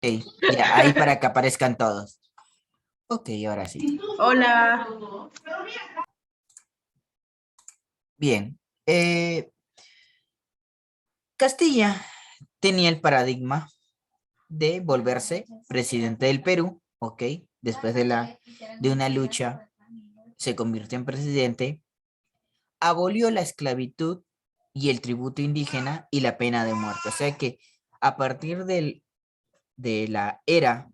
Ok, ya, ahí para que aparezcan todos. Ok, ahora sí. Hola. Bien. Castilla tenía el paradigma de volverse presidente del Perú, ok, después de una lucha, se convirtió en presidente, abolió la esclavitud y el tributo indígena y la pena de muerte. O sea que a partir de la era,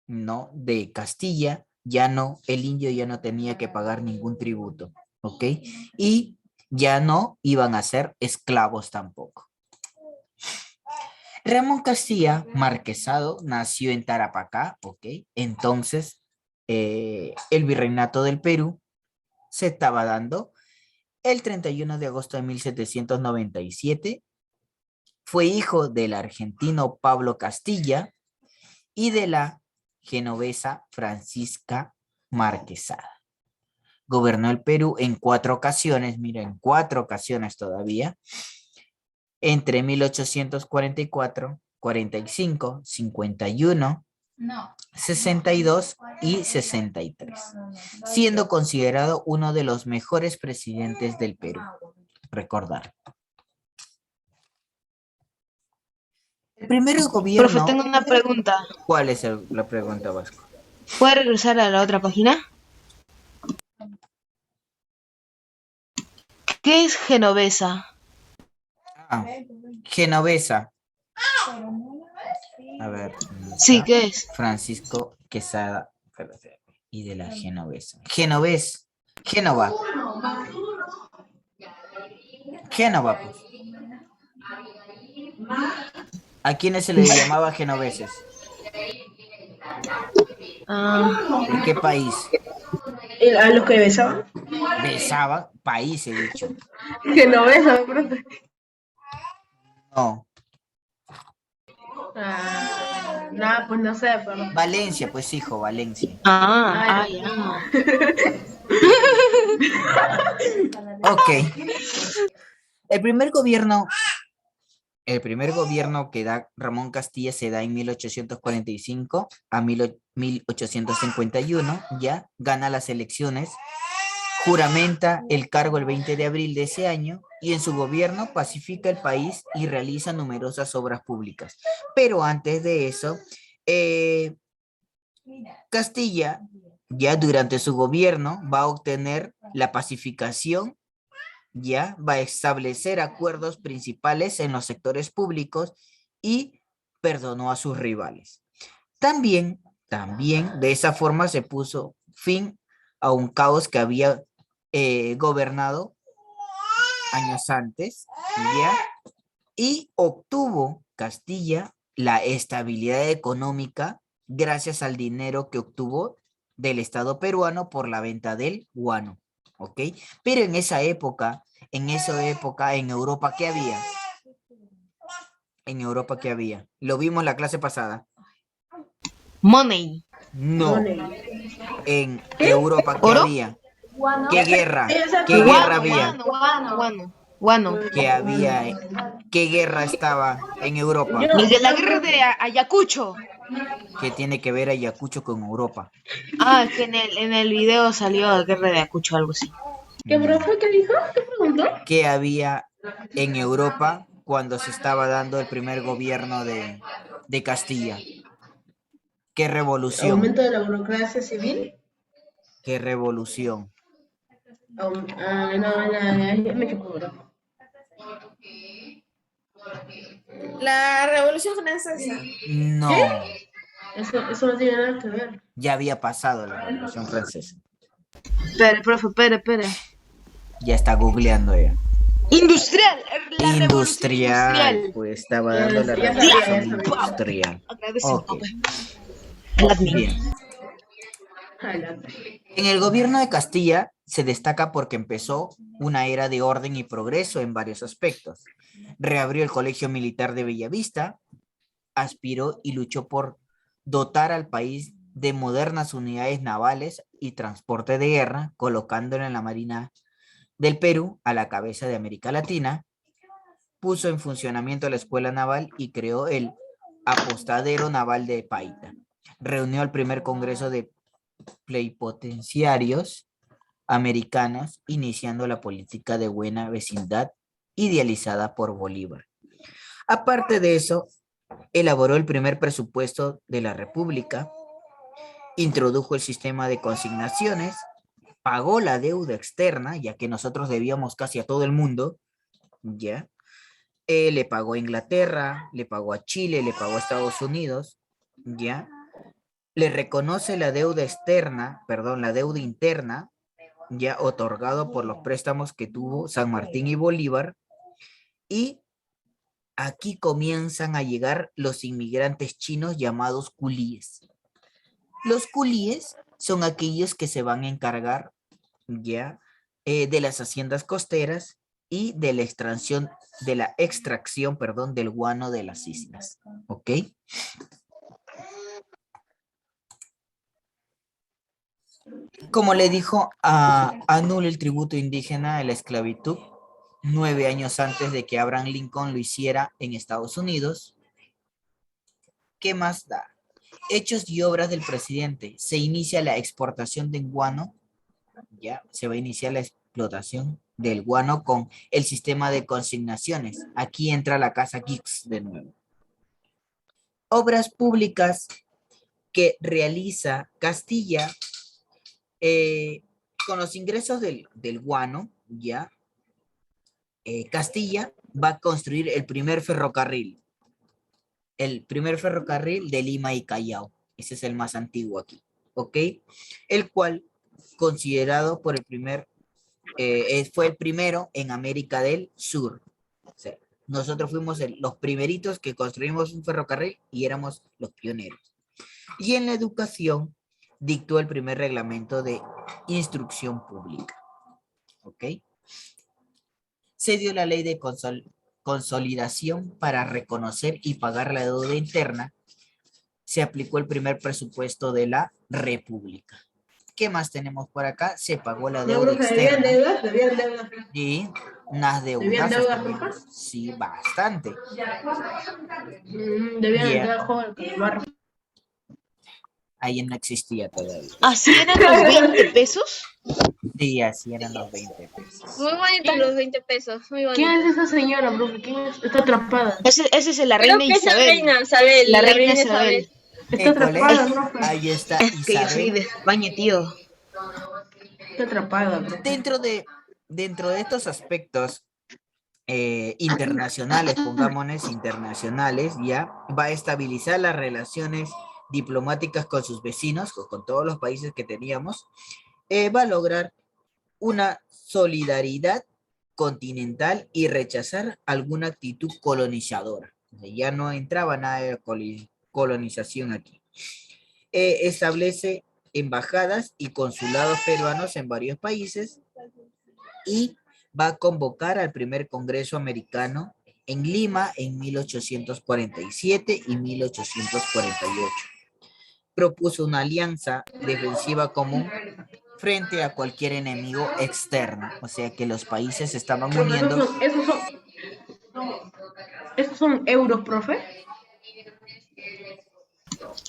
¿no? De Castilla, ya no, el indio ya no tenía que pagar ningún tributo, ¿ok? Y ya no iban a ser esclavos tampoco. Ramón Castilla Marquesado nació en Tarapacá, ¿ok? Entonces, el virreinato del Perú se estaba dando el 31 de agosto de 1797. Fue hijo del argentino Pablo Castilla y de la genovesa Francisca Marquesada. Gobernó el Perú en 4 ocasiones, mira, en 4 ocasiones todavía, entre 1844, 45, 51, 62 y 63, siendo considerado uno de los mejores presidentes del Perú. Recordar. El primer Profe, gobierno. tengo una pregunta. ¿Cuál es la pregunta, Vasco? ¿Puede regresar a la otra página? ¿Qué es genovesa? Ah, Genovesa. A ver, ¿dónde Sí, está? ¿qué es? Francisco Quesada. Espérate, y de la genovesa. Genovés. Génova. Génova, pues. ¿A quiénes se le llamaba genoveses? Ah, ¿De qué país? A los que besaban. Besaba, país he dicho. Que no besan, profe. No. Nada, pues no sé, pero. Valencia, pues hijo, Valencia. ah, Ya. ya. Ok. El primer gobierno El primer gobierno que da Ramón Castilla se da en 1845 a 1851, ya gana las elecciones, juramenta el cargo el 20 de abril de ese año y en su gobierno pacifica el país y realiza numerosas obras públicas. Pero antes de eso, eh, Castilla, ya durante su gobierno, va a obtener la pacificación, ya va a establecer acuerdos principales en los sectores públicos y perdonó a sus rivales. También de esa forma se puso fin a un caos que había gobernado años antes, ¿ya? Y obtuvo Castilla la estabilidad económica gracias al dinero que obtuvo del Estado peruano por la venta del guano, ¿ok? Pero en esa época, en Europa, ¿qué había? En Europa, ¿qué había? Lo vimos la clase pasada. Money. No, Money. en ¿Qué? Europa, ¿qué ¿Oro? había? Ya ¿Qué sé, guerra? ya sé, ¿Qué pero guerra Guano, había? guano, guano, guano. Guano. ¿Qué había? ¿Qué guerra estaba en Europa? El de la guerra de Ayacucho. ¿Qué tiene que ver Ayacucho con Europa? Ah, es que en el video salió guerra de Ayacucho, algo así. ¿Qué No. profe? ¿Qué dijo? ¿Qué preguntó? ¿Qué había en Europa cuando se estaba dando el primer gobierno de Castilla? ¿Qué revolución? Aumento de la burocracia civil. ¿Qué revolución? No, me chupó, bro. La Revolución Francesa. No, Eso no tiene nada que ver. ya había pasado la Revolución Francesa. Espere, profe, espere. Ya está googleando ella. Industrial, la revolución Industrial, industrial. pues estaba dando la Ya sabía, ya revolución sabía. industrial. Agradece, Ok, profe. El admin. bien. En el gobierno de Castilla se destaca porque empezó una era de orden y progreso en varios aspectos. Reabrió el Colegio Militar de Bellavista, aspiró y luchó por dotar al país de modernas unidades navales y transporte de guerra, colocándolo en la Marina del Perú a la cabeza de América Latina. Puso en funcionamiento la Escuela Naval y creó el apostadero naval de Paita. Reunió al primer congreso de plenipotenciarios americanos, iniciando la política de buena vecindad idealizada por Bolívar. Aparte de eso, elaboró el primer presupuesto de la República, introdujo el sistema de consignaciones, pagó la deuda externa, ya que nosotros debíamos casi a todo el mundo, ¿ya? Le pagó a Inglaterra, le pagó a Chile, le pagó a Estados Unidos, ¿ya? Le reconoce la deuda externa, perdón, la deuda interna, ya otorgado por los préstamos que tuvo San Martín y Bolívar, y aquí comienzan a llegar los inmigrantes chinos llamados culíes. Los culíes son aquellos que se van a encargar ya de las haciendas costeras y de la extracción, perdón, del guano de las islas. ¿Ok? Como le dijo, anula el tributo indígena a la esclavitud 9 años antes de que Abraham Lincoln lo hiciera en Estados Unidos. ¿Qué más da? Hechos y obras del presidente. Se inicia la exportación de guano. Ya se va a iniciar la explotación del guano con el sistema de consignaciones. Aquí entra la casa Gix de nuevo. Obras públicas que realiza Castilla con los ingresos del guano, ya. Castilla va a construir el primer ferrocarril de Lima y Callao. Ese es el más antiguo aquí, ¿ok? El cual, considerado por fue el primero en América del Sur. O sea, nosotros fuimos los primeritos que construimos un ferrocarril y éramos los pioneros. Y en la educación dictó el primer reglamento de instrucción pública, ¿ok? Se dio la ley de consolidación para reconocer y pagar la deuda interna. Se aplicó el primer presupuesto de la República. ¿Qué más tenemos por acá? Se pagó la deuda externa. ¿Debían deudas? Y unas ¿Debían deudas. deudas, papá? Sí, bastante. Debían Yeah. entrar al juego del calamar. Ahí no existía todavía. ¿Así eran los 20 pesos? Sí, así eran los 20 pesos. Muy bonitos los 20 pesos. Muy ¿Quién bonitos. es esa señora, profe? ¿Quién es? Está atrapada. Ese es la Creo reina que es la Isabel. reina Isabel. La reina reina Isabel. Está atrapada, École, profe. ahí está Es que yo soy Isabel. de España, tío. Está atrapada, profe. Dentro de estos aspectos internacionales, pongámonos internacionales, ya va a estabilizar las relaciones diplomáticas con sus vecinos, con todos los países que teníamos, va a lograr una solidaridad continental y rechazar alguna actitud colonizadora. O sea, ya no entraba nada de colonización aquí. Establece embajadas y consulados peruanos en varios países y va a convocar al primer Congreso americano en Lima en 1847 y 1848. Propuso una alianza defensiva común frente a cualquier enemigo externo, o sea que los países se estaban Profe, uniendo. ¿Esos son euros, profe?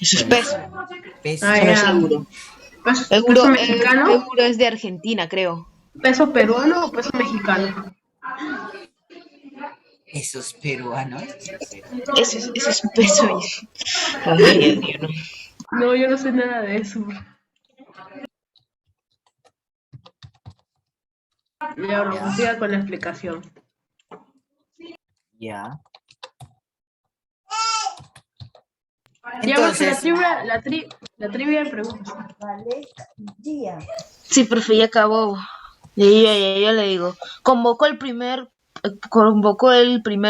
Eso es peso. Pesos. Ah, Eso no es ya. euro. ¿Peso Euro mexicano? es de Argentina, creo. ¿Peso peruano o peso mexicano? Esos peruanos. Eso es peso. Ay, Dios, no. No, yo no sé nada de eso. Ya, profe, siga con la explicación. Ya. Ya, profe, Entonces, la trivia de preguntas. Sí, profe, ya acabó. Ya le digo. Convocó el primer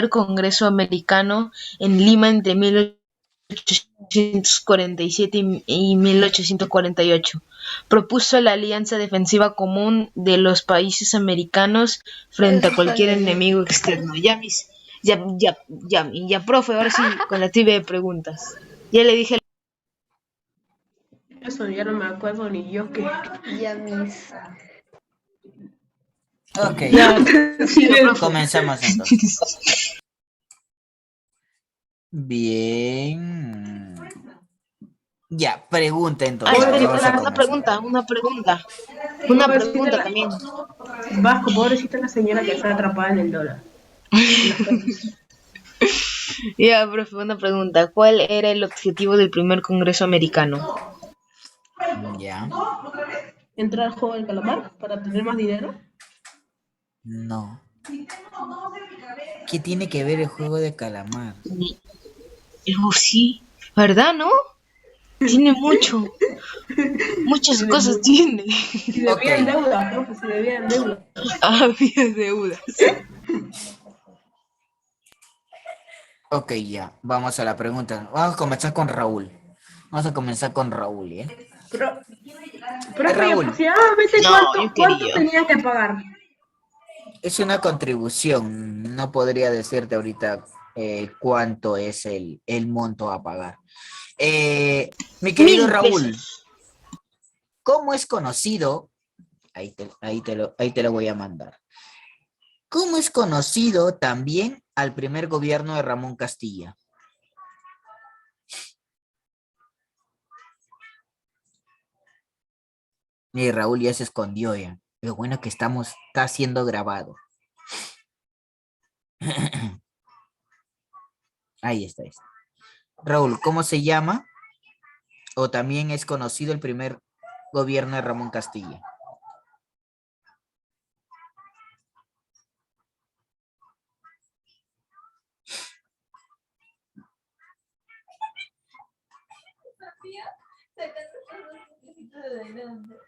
Congreso americano en Lima entre 1847 y 1848. Propuso la alianza defensiva común de los países americanos frente a cualquier enemigo externo. Ya, profe, ahora sí, con la trivia de preguntas. Ya le dije. Eso ya no me acuerdo ni yo qué. ok, Ya, sí, profe. comenzamos entonces. Bien. Ya, pregunta Ah, entonces. espera, Vamos a espera, comenzar. una Pobrecita pregunta la, también. Vasco, pobrecita la señora que está atrapada en el dólar. En los pesos. Ya, profe, una pregunta. ¿Cuál era el objetivo del primer Congreso americano? Ya. Entrar al juego del calamar para tener más dinero. No. ¿Qué tiene que ver el juego de calamar? Sí, ¿verdad, no? Tiene muchas Tiene cosas mucho. tiene. Si Ok, debían deuda, profe, si debían deuda. Había deudas. ok, ya. Vamos a la pregunta. Vamos a comenzar con Raúl. Vamos a comenzar con Raúl, ¿eh? Pero, profe, ¿y Raúl, aproximadamente No, yo cuánto quería. tenían que pagar? es una contribución. No podría decirte ahorita cuánto es el monto a pagar. Mi querido 1000 pesos. Raúl, ¿cómo es conocido? Ahí te lo voy a mandar. ¿Cómo es conocido también al primer gobierno de Ramón Castilla? Y Raúl ya se escondió ya. Lo bueno que está siendo grabado. Ahí está. Raúl, ¿cómo se llama? O también es conocido el primer gobierno de Ramón Castilla.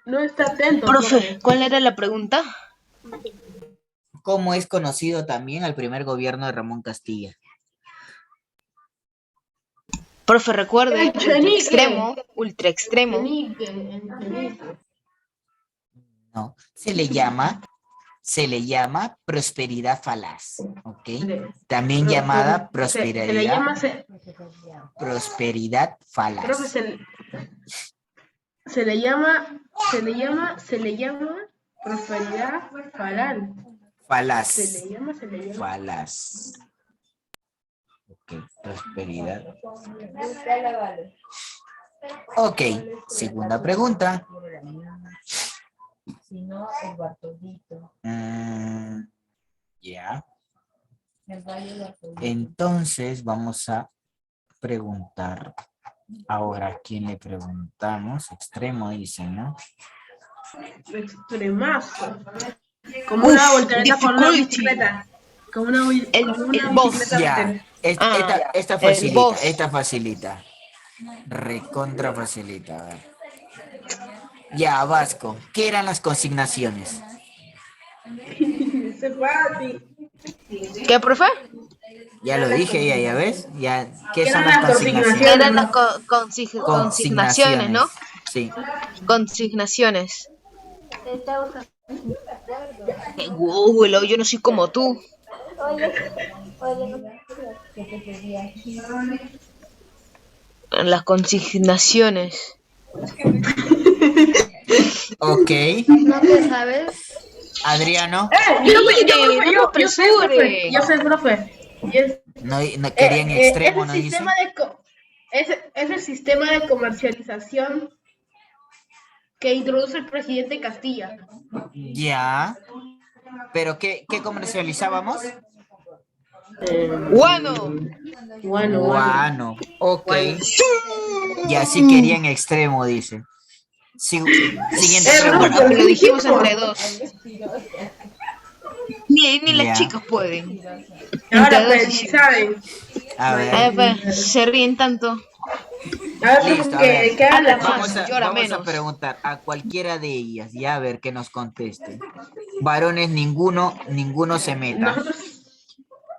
No está atento, Profe, profe. ¿cuál era la pregunta? ¿Cómo es conocido también al primer gobierno de Ramón Castilla? Profe, recuerde, El chenique. ultra extremo. El chenique. No, se le llama prosperidad falaz, ¿ok? También llamada Se le llama, prosperidad profe, falaz. se le llama prosperidad falaz. Falaz. Se le llama. Falaz. Ok, prosperidad. Ok, segunda pregunta. Ya. Entonces vamos a preguntar. Ahora, ¿a quién le preguntamos? Extremo, dice, ¿no? Extremazo. Como una voltereta con una Difficulty. bicicleta. Como una El boss. bicicleta Ya, voltereta. esta El facilita, boss. Recontra facilita. A ver. Ya, Vasco, ¿qué eran las consignaciones? Ese es fácil. ¿Qué, profe? Ya lo dije, ya ves. Ya, ¿qué ¿Qué son eran las las consignaciones? consignaciones, Eran las bro? consignaciones, ¿no? Sí. Consignaciones. Google, yo no soy como tú. Las consignaciones. Ok. ¿No te sabes? Yo, Adriano, profe, Mire, no me yo sé, profe. apresure. Yo sé, profe. Y no querían es extremo, el ¿no sistema dice? es el sistema de comercialización que introduce el presidente Castilla. Ya. ¿Pero qué comercializábamos? Guano. Bueno. Guano. Ok. Bueno. Ya sí querían extremo, dice. Siguiente Profe, pregunta. Lo dijimos entre dijimos. dos. Ni las Ya. chicas pueden. Entre Ahora, dos pues, ni hicimos. saben. A A ver, ver. pues, se ríen tanto. A ver, profe, Listo, a ver. que hagan Habla la Vamos más, chamba. a, llora vamos a menos. preguntar a cualquiera de ellas, ya a ver que nos conteste. Varones, ninguno se meta.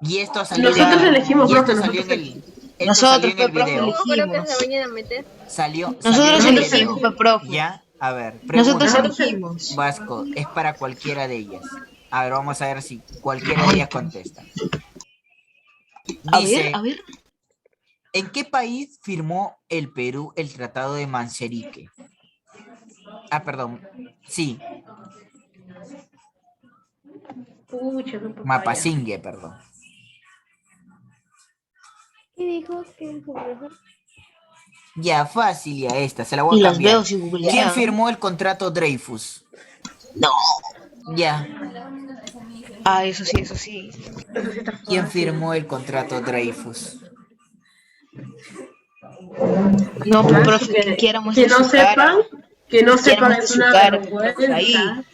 Y esto salió Nosotros Ya. elegimos, y profe, esto salió nosotros en el, elegimos. esto salió Nosotros, en el profe, video. ¿Cómo creo que se elegimos. vayan a meter? Salió en Nosotros el Nosotros video. elegimos, elegimos. profe. Ya, a ver, Nosotros pregunta. elegimos. Vasco, es para cualquiera de ellas. A ver, vamos a ver si cualquiera de ellas contesta. A Dice, ver. ¿en qué país firmó el Perú el Tratado de Manzerique? Ah, perdón. Sí, Pucha, qué papaya. Mapasingue, perdón. dijo? ¿Qué dijo, profe? Ya, fácil, ya esta, se la voy Y a las cambiar. veo si ¿Quién googlean. firmó el contrato Dreyfus? No. Ya, Ah, eso sí, eso sí. Eso sí está ¿quién fácil. firmó el contrato Dreyfus? No, Ah, profe, quien quiera que muestre no su cara. sepan, que no Quien quiera sepan muestre es su una cara, profe, ahí. vergüenza.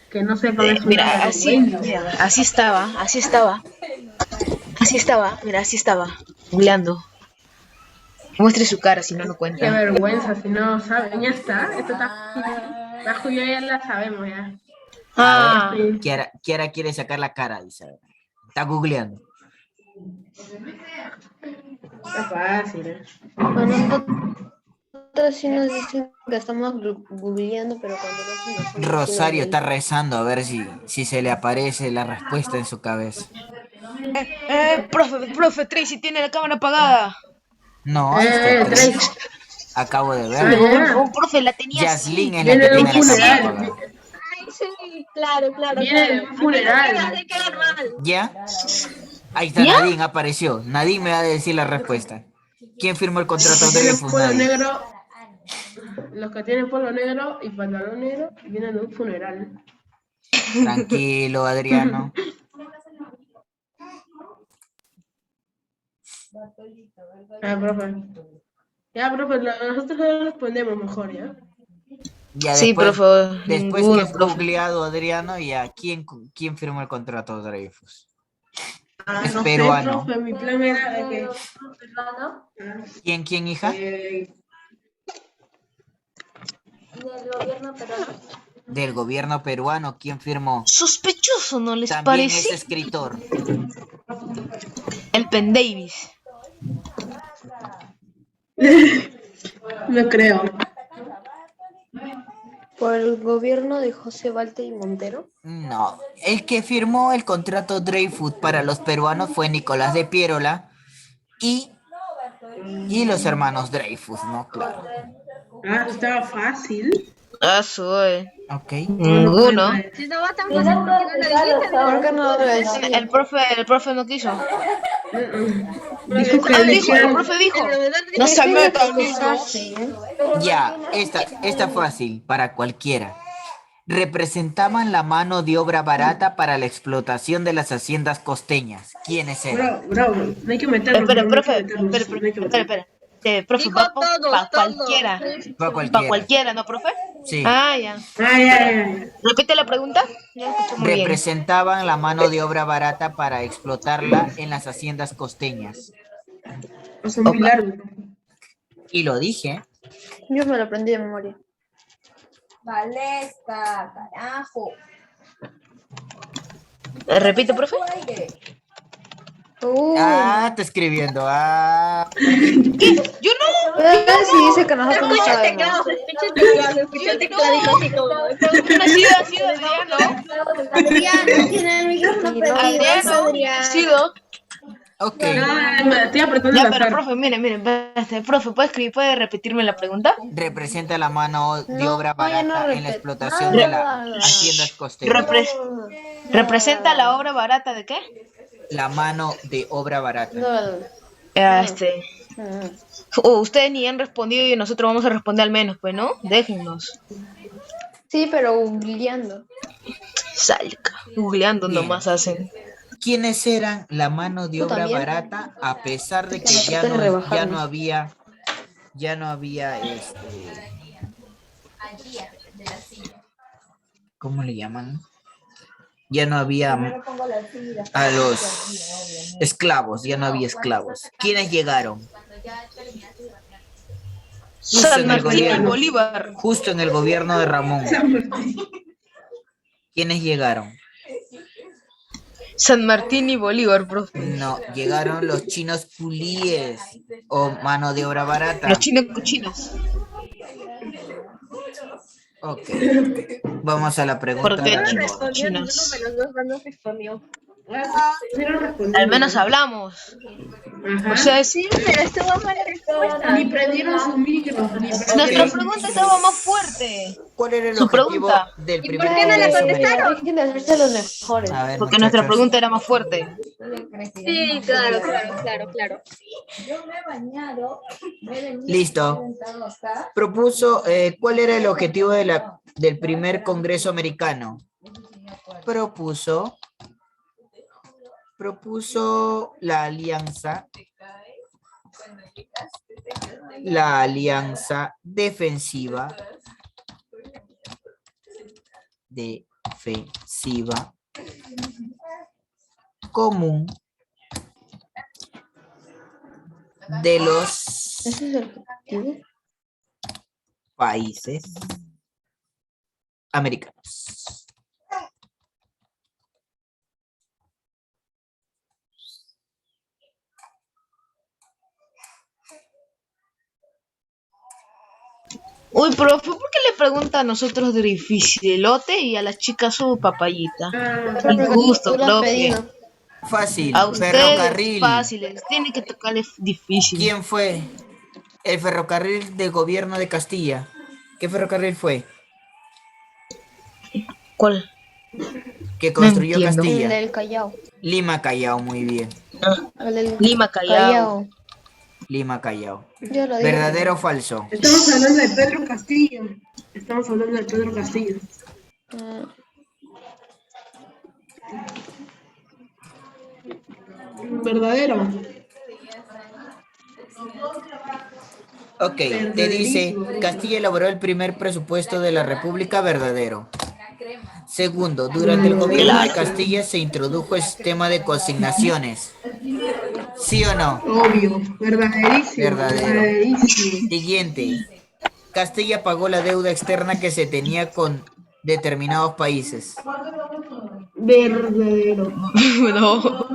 Que no sepan es una Mira, así, mira, vergüenza. así estaba, así estaba, así estaba, mira, así estaba, googleando. Muestre su cara si no lo Qué cuenta. vergüenza, si no saben, ya está. Esto está. La Julio ya la sabemos ya. A ver, Ah, Sí, Kiara quiere sacar la cara, dice. Está googleando. está fácil. A nosotros sí nos dicen que estamos googleando, pero cuando lo hacen nosotros sí nos Rosario está dicen. rezando a ver si se le aparece la respuesta en su cabeza. profe, Tracy tiene la cámara apagada. No, ahí está Tracy. Trace. Acabo de Ah, verlo. No, ya. profe, la tenía Yaslin así. es la Viene que de un tiene la cámara funeral. apagada. Ay, sí, claro, Viene de un funeral. ¿Ya? Ahí está ¿Ya? Nadine, apareció. Nadine me va a decir la respuesta. ¿Quién firmó el Los contrato que tienen Dreyfus? polo Nadie. negro, los que tienen polo negro y pantalón negro vienen de un funeral. Tranquilo, Adriano. Ah, profe. Ya, profe, nosotros no respondemos mejor, ¿ya? Ya Sí, después, profe, después que ninguno, has profe. googleado, Adriano, ya, ¿quién firmó el contrato Dreyfus? Ah, Es no sé, peruano. profe, mi plan era que... ¿Quién, hija? eh, Del gobierno peruano. Del gobierno peruano, ¿quién firmó? Sospechoso, ¿no les También es parece? escritor. El Pen Davis. no creo. Por el gobierno de José Valte y Montero. No, el que firmó el contrato Dreyfus para los peruanos fue Nicolás de Piérola y los hermanos Dreyfus, ¿no? Claro. Ah, estaba fácil. Ah, soy. Ok. Ninguno. Si no va tan fácil, ¿por qué no lo dijiste? ¿Por qué no lo decía? El profe no quiso. Dijo que Ah, le dijo, el hicieron... profe dijo. El profesor No dijo se que metan, sí. niños. Ya, esta fácil para cualquiera. Representaban la mano de obra barata para la explotación de las haciendas costeñas. ¿Quiénes eran? Bro, no hay que meterlos, Espera, bro, no hay que profe, meterlos, espera, no hay que meterlos. espera. Profe, Dijo va todos, para todos. cualquiera. Para Para cualquiera. cualquiera, ¿no, profe? Sí. Ah, ya. Ah, ya. Repite la pregunta. No escucho muy bien. Representaban la mano de obra barata para explotarla en las haciendas costeñas. Eso es muy Opa. largo. Y lo dije. Yo me lo aprendí de memoria. Valesca, carajo. Repite, profe. Ah, está escribiendo. Ah. Yo no. Sí, dice que nosotros no sabemos. Escúchate clarito, así como... Ha sido Adriano. Adriano tiene el micrófono prendido. Adriano. Ha sido. Ok. No, me estoy apretando Ya, el pero azar. profe, mire, profe, ¿puede repetirme la pregunta? Representa la mano de No, obra ya no barata en la repet- explotación de las nada. haciendas costeñas. ¿Representa la obra barata de qué? La mano de obra barata. Ustedes ni han respondido y nosotros vamos a responder al menos, pues, ¿no? Déjennos. Sí, pero googleando. Salca. Googleando Bien. nomás hacen. ¿Quiénes eran la mano de Tú obra también. barata a pesar de que nos ya traten de no rebajarnos. había ¿cómo le llaman? Ya no había a los esclavos, ya no había esclavos. ¿Quiénes llegaron? San en el Martín y gobierno. Bolívar. Justo en el gobierno de Ramón. ¿Quiénes llegaron? San Martín y Bolívar, profe. No, llegaron los chinos pulíes o mano de obra barata. Los chinos cochinos. Ok. Vamos a la pregunta. ¿Por qué número chinos Respondió, ninguno cochinos? de los dos bandos respondió. Sí lo respondimos. Al menos hablamos. Ajá. O sea, sí, Pero estuvo mala respuesta. Ni prendieron su micro. nuestra pregunta estaba más fuerte. ¿Cuál era el Su objetivo pregunta. del ¿Y primer por qué no la Congreso contestaron? americano? Dejen de hacerse los mejores. A ver, Porque nuestra muchachos. pregunta era más fuerte. Sí, claro. Listo. Propuso, ¿cuál era el objetivo del primer Congreso americano? Propuso la alianza defensiva común de los ¿Ese es el objetivo? países americanos. Uy, profe, ¿por qué le pregunta a nosotros de dificilote y a las chicas su papayita? Injusto, Tú lo has profe. pedido. Fácil, A ustedes ferrocarril. fáciles, tiene que tocarle difícil. ¿Quién fue? El ferrocarril del gobierno de Castilla. ¿Qué ferrocarril fue? ¿Cuál? Que construyó entiendo. El Castilla. del Callao. Lima, Callao, muy bien. El del Lima, Callao. Lima, Callao. Yo lo digo. ¿Verdadero o falso? Estamos hablando de Pedro Castillo. Ah, Verdadero. Ok, te dice, Castilla elaboró el primer presupuesto de la República, verdadero. Segundo, durante el gobierno de Castilla se introdujo el sistema de consignaciones. ¿Sí o no? Obvio. Verdaderísimo. Verdadero. Verdaderísimo. Siguiente, Castilla pagó la deuda externa que se tenía con determinados países. Verdadero. No.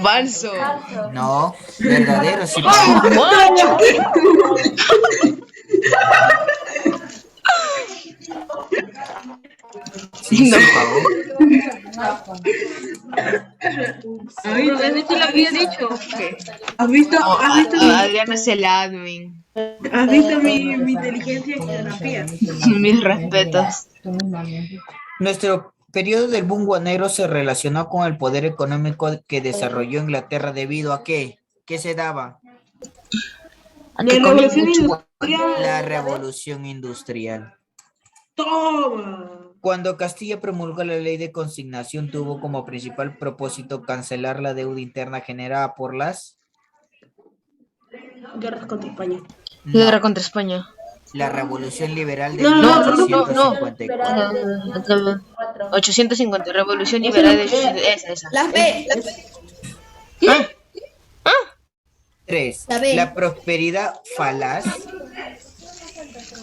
Falso. No, verdadero, sí pagó. Macho. Sí, No. sí pagó. ¿Te lo había dicho? ¿Has visto Adriana es el admin. mi inteligencia en geografía? Mis respetos. Nuestro periodo del boom guanero se relacionó con el poder económico que desarrolló Inglaterra debido a ¿qué? ¿Qué se daba? ¿A qué comí mucho? La revolución industrial. Toma. Cuando Castilla promulgó la ley de consignación, tuvo como principal propósito cancelar la deuda interna generada por las... Guerras contra España. Guerra contra España. La revolución liberal de No, 1850. 850, Revolución Liberal de esa. Las B. 3. La B. La prosperidad falaz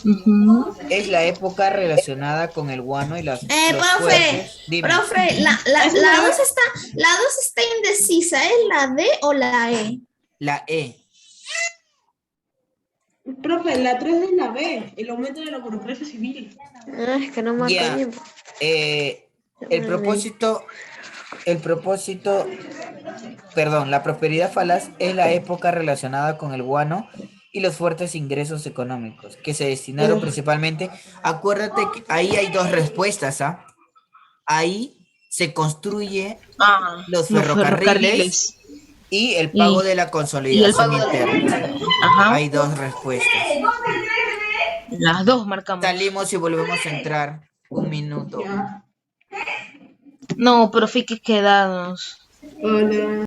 Ujú. es la época relacionada con el guano y los Profe, fuertes. Dime. profe, la 2 está indecisa, ¿es la D o la E? La E. Profe, la 3 es la B, el aumento de la burocracia civil. es que no marca Ya. bien. La prosperidad falaz es la época relacionada con el guano y los fuertes ingresos económicos que se destinaron principalmente. Acuérdate que ahí hay dos respuestas, ¿ah? Ahí se construye los ferrocarriles y el pago de la consolidación interna. Ajá. Hay dos respuestas. Las dos marcamos. Salimos y volvemos a entrar. Un minuto. Ya. No, pero hay que quedarnos. Hola.